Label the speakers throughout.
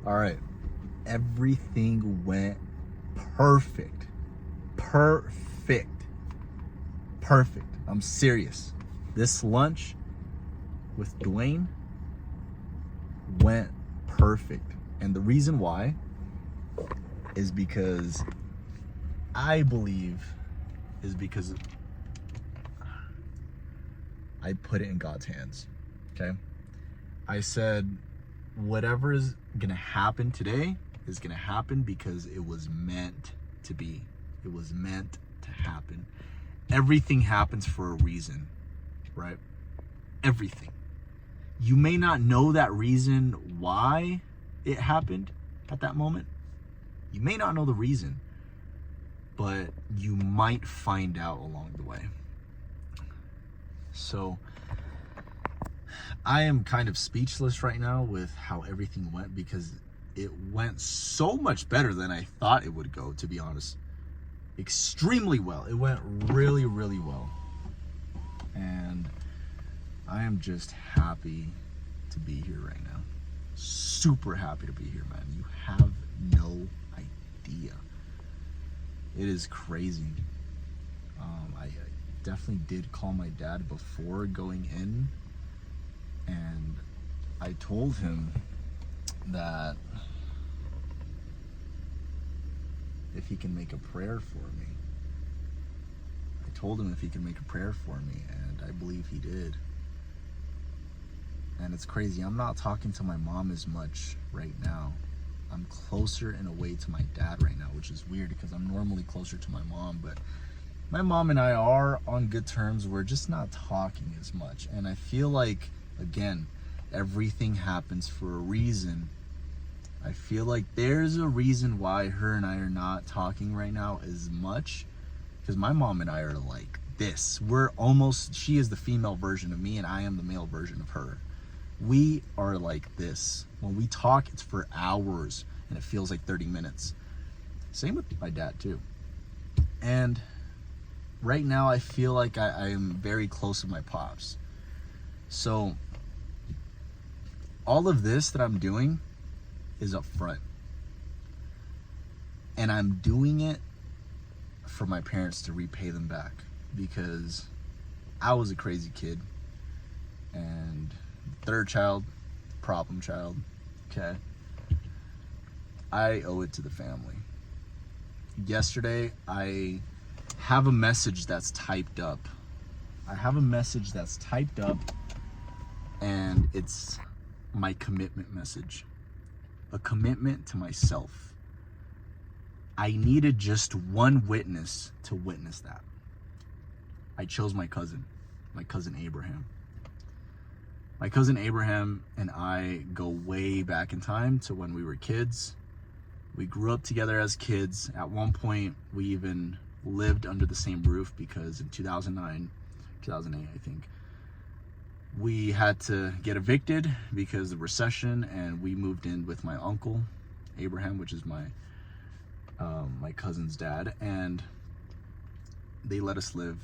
Speaker 1: All right. Everything went perfect. Perfect. Perfect. I'm serious. This lunch with Dwayne went perfect. And the reason why is because I believe because I put it in God's hands. Okay? I said, whatever is going to happen today is going to happen because it was meant to be. It was meant to happen. Everything happens for a reason, right? Everything. You may not know that reason why it happened at that moment. You may not know the reason, but you might find out along the way. So I am kind of speechless right now with how everything went, because it went so much better than I thought it would go, to be honest. Extremely well. It went really, really well. And I am just happy to be here right now. Super happy to be here, man. You have no idea. It is crazy. I definitely did call my dad before going in, and I told him that if he can make a prayer for me. I told him if he could make a prayer for me, and I believe he did. And it's crazy. I'm not talking to my mom as much right now. I'm closer in a way to my dad right now, which is weird because I'm normally closer to my mom, but my mom and I are on good terms. We're just not talking as much. And I feel like, again, everything happens for a reason. I feel like there's a reason why her and I are not talking right now as much, because my mom and I are like this. We're almost, she is the female version of me and I am the male version of her. We are like this. When we talk, it's for hours and it feels like 30 minutes. Same with my dad too. And right now I feel like I am very close with my pops. So all of this that I'm doing is up front. And I'm doing it for my parents to repay them back, because I was a crazy kid and third child, problem child, okay? I owe it to the family. Yesterday, I have a message that's typed up. And it's my commitment message. A commitment to myself. I needed just one witness to witness that. I chose my cousin Abraham. My cousin Abraham and I go way back in time to when we were kids. We grew up together as kids. At one point, we even lived under the same roof, because in 2008, I think, we had to get evicted because of recession, and we moved in with my uncle, Abraham, which is my cousin's dad, and they let us live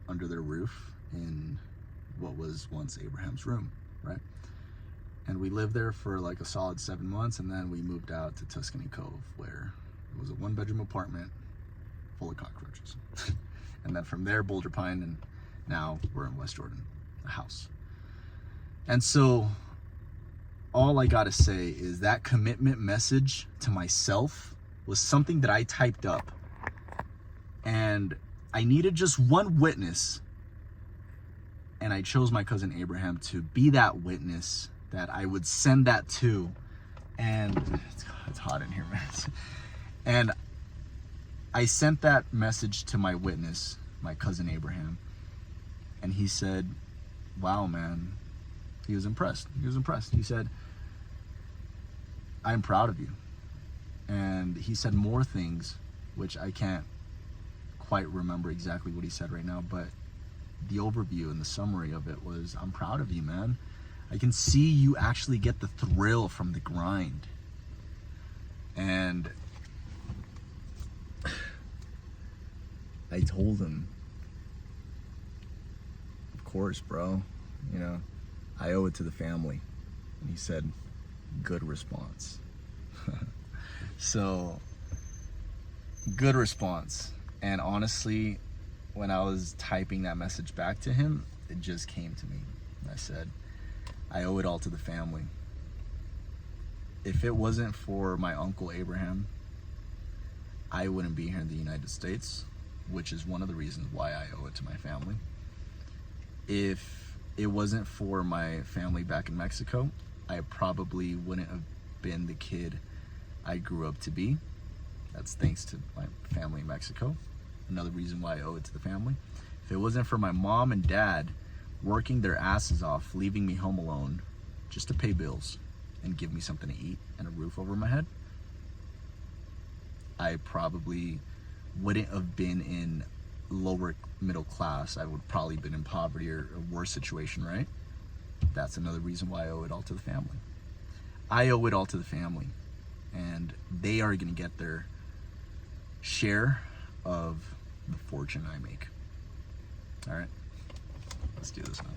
Speaker 1: under their roof in what was once Abraham's room, right? And we lived there for like a solid 7 months, and then we moved out to Tuscany Cove, where it was a 1-bedroom apartment full of cockroaches. And then from there, Boulder Pine, and now we're in West Jordan, a house. And so all I gotta say is that commitment message to myself was something that I typed up, and I needed just one witness, and I chose my cousin Abraham to be that witness that I would send that to. And it's hot in here, man. And I sent that message to my witness, my cousin Abraham, and he said, wow, man. He was impressed. He said, I'm proud of you. And he said more things, which I can't quite remember exactly what he said right now, but the overview and the summary of it was, I'm proud of you, man. I can see you actually get the thrill from the grind. And I told him, of course, bro, you know, I owe it to the family. And he said, good response. So, good response. And honestly, when I was typing that message back to him, it just came to me. I said, I owe it all to the family. If it wasn't for my uncle Abraham, I wouldn't be here in the United States, which is one of the reasons why I owe it to my family. If it wasn't for my family back in Mexico, I probably wouldn't have been the kid I grew up to be. That's thanks to my family in Mexico. Another reason why I owe it to the family. If it wasn't for my mom and dad working their asses off, leaving me home alone just to pay bills and give me something to eat and a roof over my head, I probably wouldn't have been in lower middle class. I would probably been in poverty or a worse situation, right? That's another reason why I owe it all to the family. I owe it all to the family, and they are going to get their share of the fortune I make. All right, let's do this now.